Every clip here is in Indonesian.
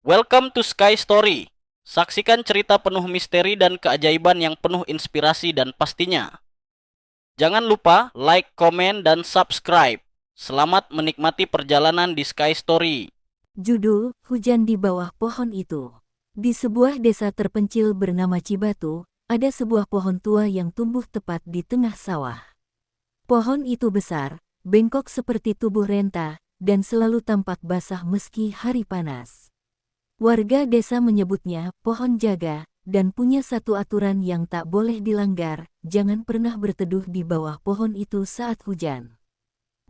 Welcome to Sky Story. Saksikan cerita penuh misteri dan keajaiban yang penuh inspirasi dan pastinya. Jangan lupa like, komen, dan subscribe. Selamat menikmati perjalanan di Sky Story. Judul, Hujan di Bawah Pohon Itu. Di sebuah desa terpencil bernama Cibatu, ada sebuah pohon tua yang tumbuh tepat di tengah sawah. Pohon itu besar, bengkok seperti tubuh renta, dan selalu tampak basah meski hari panas. Warga desa menyebutnya pohon jaga, dan punya satu aturan yang tak boleh dilanggar, jangan pernah berteduh di bawah pohon itu saat hujan.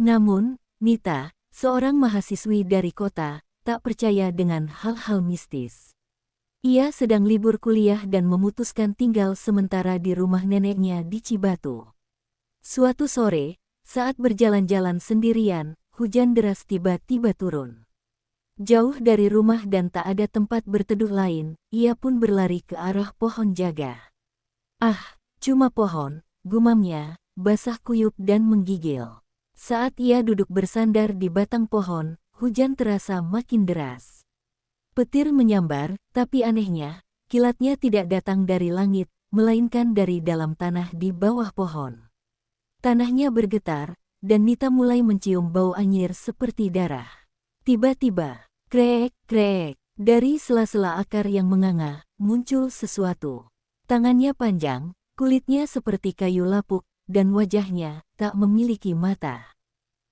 Namun, Nita, seorang mahasiswi dari kota, tak percaya dengan hal-hal mistis. Ia sedang libur kuliah dan memutuskan tinggal sementara di rumah neneknya di Cibatu. Suatu sore, saat berjalan-jalan sendirian, hujan deras tiba-tiba turun. Jauh dari rumah dan tak ada tempat berteduh lain, ia pun berlari ke arah pohon jaga. Ah, cuma pohon, gumamnya, basah kuyup dan menggigil. Saat ia duduk bersandar di batang pohon, hujan terasa makin deras. Petir menyambar, tapi anehnya, kilatnya tidak datang dari langit, melainkan dari dalam tanah di bawah pohon. Tanahnya bergetar, dan Nita mulai mencium bau anyir seperti darah. Tiba-tiba, krek, krek, dari sela-sela akar yang menganga, muncul sesuatu. Tangannya panjang, kulitnya seperti kayu lapuk, dan wajahnya tak memiliki mata.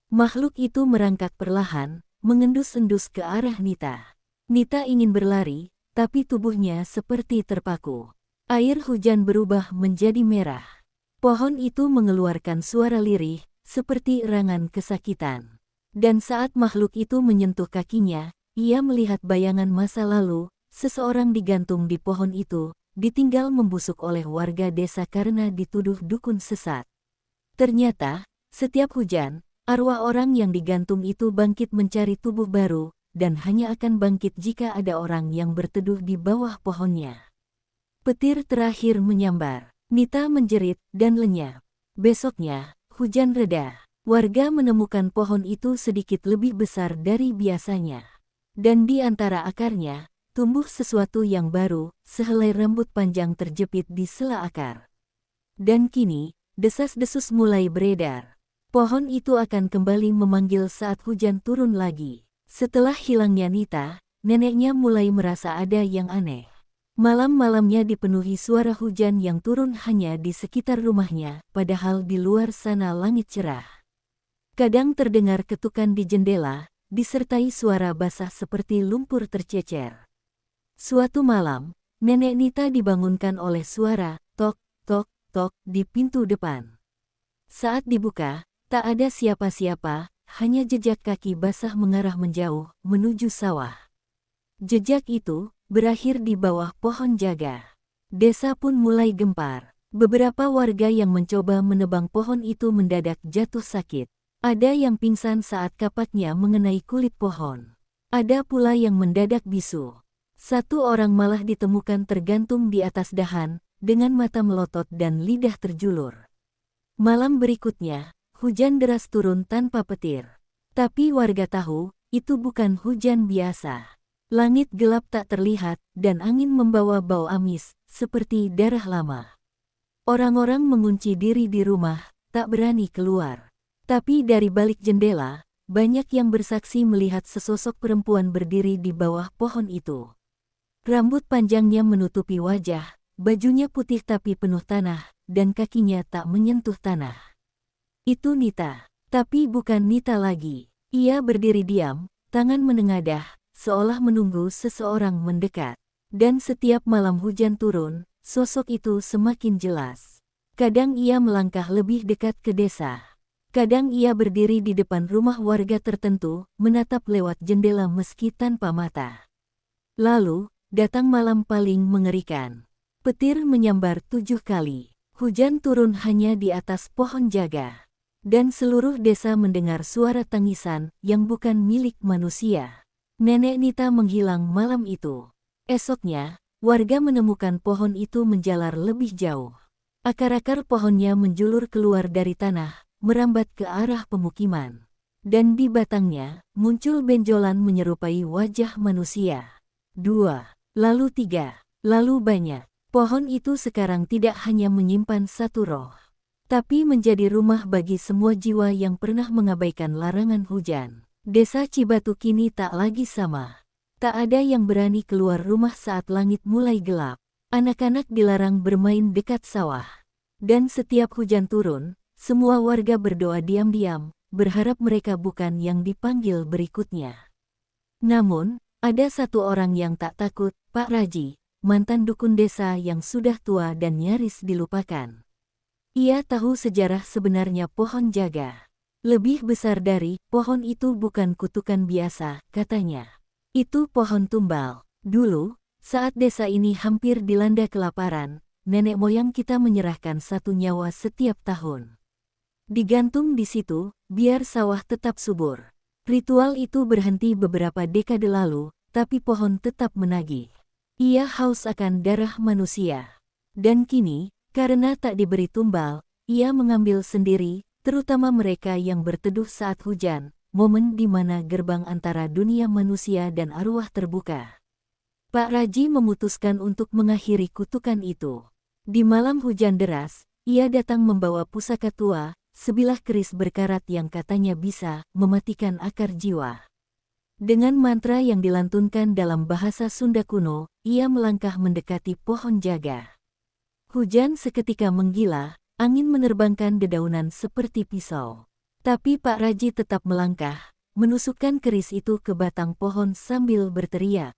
Makhluk itu merangkak perlahan, mengendus-endus ke arah Nita. Nita ingin berlari, tapi tubuhnya seperti terpaku. Air hujan berubah menjadi merah. Pohon itu mengeluarkan suara lirih, seperti erangan kesakitan. Dan saat makhluk itu menyentuh kakinya, ia melihat bayangan masa lalu, seseorang digantung di pohon itu, ditinggal membusuk oleh warga desa karena dituduh dukun sesat. Ternyata, setiap hujan, arwah orang yang digantung itu bangkit mencari tubuh baru, dan hanya akan bangkit jika ada orang yang berteduh di bawah pohonnya. Petir terakhir menyambar. Nita menjerit dan lenyap. Besoknya, hujan reda. Warga menemukan pohon itu sedikit lebih besar dari biasanya. Dan di antara akarnya, tumbuh sesuatu yang baru, sehelai rambut panjang terjepit di sela akar. Dan kini, desas-desus mulai beredar. Pohon itu akan kembali memanggil saat hujan turun lagi. Setelah hilangnya Nita, neneknya mulai merasa ada yang aneh. Malam-malamnya dipenuhi suara hujan yang turun hanya di sekitar rumahnya, padahal di luar sana langit cerah. Kadang terdengar ketukan di jendela, disertai suara basah seperti lumpur tercecer. Suatu malam, nenek Nita dibangunkan oleh suara tok, tok, tok di pintu depan. Saat dibuka, tak ada siapa-siapa, hanya jejak kaki basah mengarah menjauh, menuju sawah. Jejak itu berakhir di bawah pohon jaga. Desa pun mulai gempar. Beberapa warga yang mencoba menebang pohon itu mendadak jatuh sakit. Ada yang pingsan saat kapaknya mengenai kulit pohon. Ada pula yang mendadak bisu. Satu orang malah ditemukan tergantung di atas dahan, dengan mata melotot dan lidah terjulur. Malam berikutnya, hujan deras turun tanpa petir. Tapi warga tahu, itu bukan hujan biasa. Langit gelap tak terlihat, dan angin membawa bau amis, seperti darah lama. Orang-orang mengunci diri di rumah, tak berani keluar. Tapi dari balik jendela, banyak yang bersaksi melihat sesosok perempuan berdiri di bawah pohon itu. Rambut panjangnya menutupi wajah, bajunya putih tapi penuh tanah, dan kakinya tak menyentuh tanah. Itu Nita, tapi bukan Nita lagi. Ia berdiri diam, tangan menengadah, seolah menunggu seseorang mendekat. Dan setiap malam hujan turun, sosok itu semakin jelas. Kadang ia melangkah lebih dekat ke desa. Kadang ia berdiri di depan rumah warga tertentu, menatap lewat jendela meski tanpa mata. Lalu, datang malam paling mengerikan. Petir menyambar 7 kali. Hujan turun hanya di atas pohon jaga. Dan seluruh desa mendengar suara tangisan yang bukan milik manusia. Nenek Nita menghilang malam itu. Esoknya, warga menemukan pohon itu menjalar lebih jauh. Akar-akar pohonnya menjulur keluar dari tanah, merambat ke arah pemukiman. Dan di batangnya, muncul benjolan menyerupai wajah manusia. 2, lalu 3, lalu banyak. Pohon itu sekarang tidak hanya menyimpan satu roh, tapi menjadi rumah bagi semua jiwa yang pernah mengabaikan larangan hujan. Desa Cibatu kini tak lagi sama. Tak ada yang berani keluar rumah saat langit mulai gelap. Anak-anak dilarang bermain dekat sawah. Dan setiap hujan turun, semua warga berdoa diam-diam, berharap mereka bukan yang dipanggil berikutnya. Namun, ada satu orang yang tak takut, Pak Raji, mantan dukun desa yang sudah tua dan nyaris dilupakan. Ia tahu sejarah sebenarnya pohon jaga. Lebih besar dari pohon itu bukan kutukan biasa, katanya. Itu pohon tumbal. Dulu, saat desa ini hampir dilanda kelaparan, nenek moyang kita menyerahkan satu nyawa setiap tahun. Digantung di situ, biar sawah tetap subur. Ritual itu berhenti beberapa dekade lalu, tapi pohon tetap menagih. Ia haus akan darah manusia. Dan kini, karena tak diberi tumbal, ia mengambil sendiri, terutama mereka yang berteduh saat hujan, momen di mana gerbang antara dunia manusia dan arwah terbuka. Pak Raji memutuskan untuk mengakhiri kutukan itu. Di malam hujan deras, ia datang membawa pusaka tua, sebilah keris berkarat yang katanya bisa mematikan akar jiwa. Dengan mantra yang dilantunkan dalam bahasa Sunda kuno, ia melangkah mendekati pohon jaga. Hujan seketika menggila, angin menerbangkan dedaunan seperti pisau. Tapi Pak Raji tetap melangkah, menusukkan keris itu ke batang pohon sambil berteriak.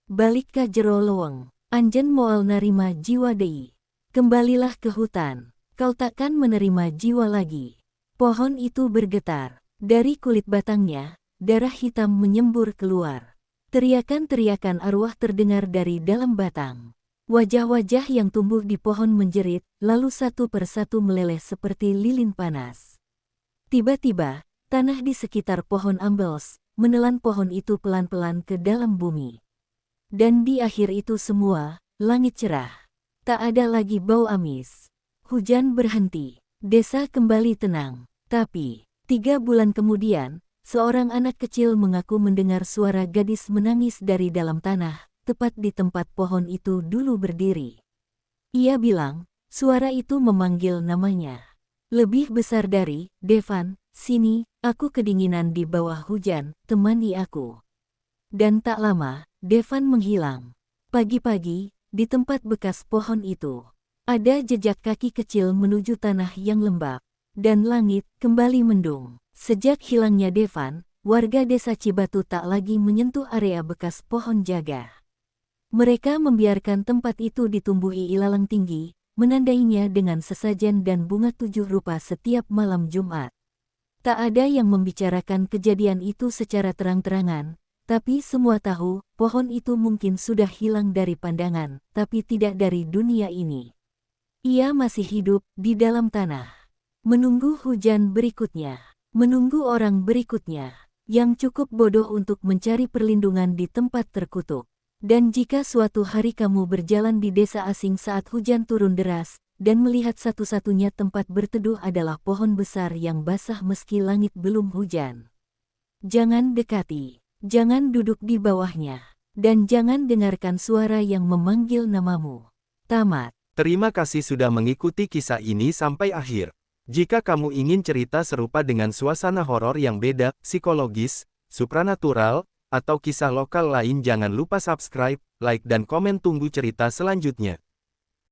Balik ka jero loweng, anjen moal narima jiwa deui. Kembalilah ke hutan, kau takkan menerima jiwa lagi. Pohon itu bergetar, dari kulit batangnya, darah hitam menyembur keluar. Teriakan-teriakan arwah terdengar dari dalam batang. Wajah-wajah yang tumbuh di pohon menjerit, lalu satu persatu meleleh seperti lilin panas. Tiba-tiba, tanah di sekitar pohon ambles, menelan pohon itu pelan-pelan ke dalam bumi. Dan di akhir itu semua, langit cerah. Tak ada lagi bau amis. Hujan berhenti. Desa kembali tenang. Tapi, 3 bulan kemudian, seorang anak kecil mengaku mendengar suara gadis menangis dari dalam tanah, tepat di tempat pohon itu dulu berdiri. Ia bilang, suara itu memanggil namanya. Lebih besar dari, Devan, sini, aku kedinginan di bawah hujan, temani aku. Dan tak lama, Devan menghilang. Pagi-pagi, di tempat bekas pohon itu, ada jejak kaki kecil menuju tanah yang lembab, dan langit kembali mendung. Sejak hilangnya Devan, warga desa Cibatu tak lagi menyentuh area bekas pohon jaga. Mereka membiarkan tempat itu ditumbuhi ilalang tinggi, menandainya dengan sesajen dan bunga 7 rupa setiap malam Jumat. Tak ada yang membicarakan kejadian itu secara terang-terangan, tapi semua tahu, pohon itu mungkin sudah hilang dari pandangan, tapi tidak dari dunia ini. Ia masih hidup di dalam tanah. Menunggu hujan berikutnya. Menunggu orang berikutnya, yang cukup bodoh untuk mencari perlindungan di tempat terkutuk. Dan jika suatu hari kamu berjalan di desa asing saat hujan turun deras, dan melihat satu-satunya tempat berteduh adalah pohon besar yang basah meski langit belum hujan, jangan dekati, jangan duduk di bawahnya, dan jangan dengarkan suara yang memanggil namamu. Tamat. Terima kasih sudah mengikuti kisah ini sampai akhir. Jika kamu ingin cerita serupa dengan suasana horor yang beda, psikologis, supranatural, atau kisah lokal lain, jangan lupa subscribe, like dan komen. Tunggu cerita selanjutnya.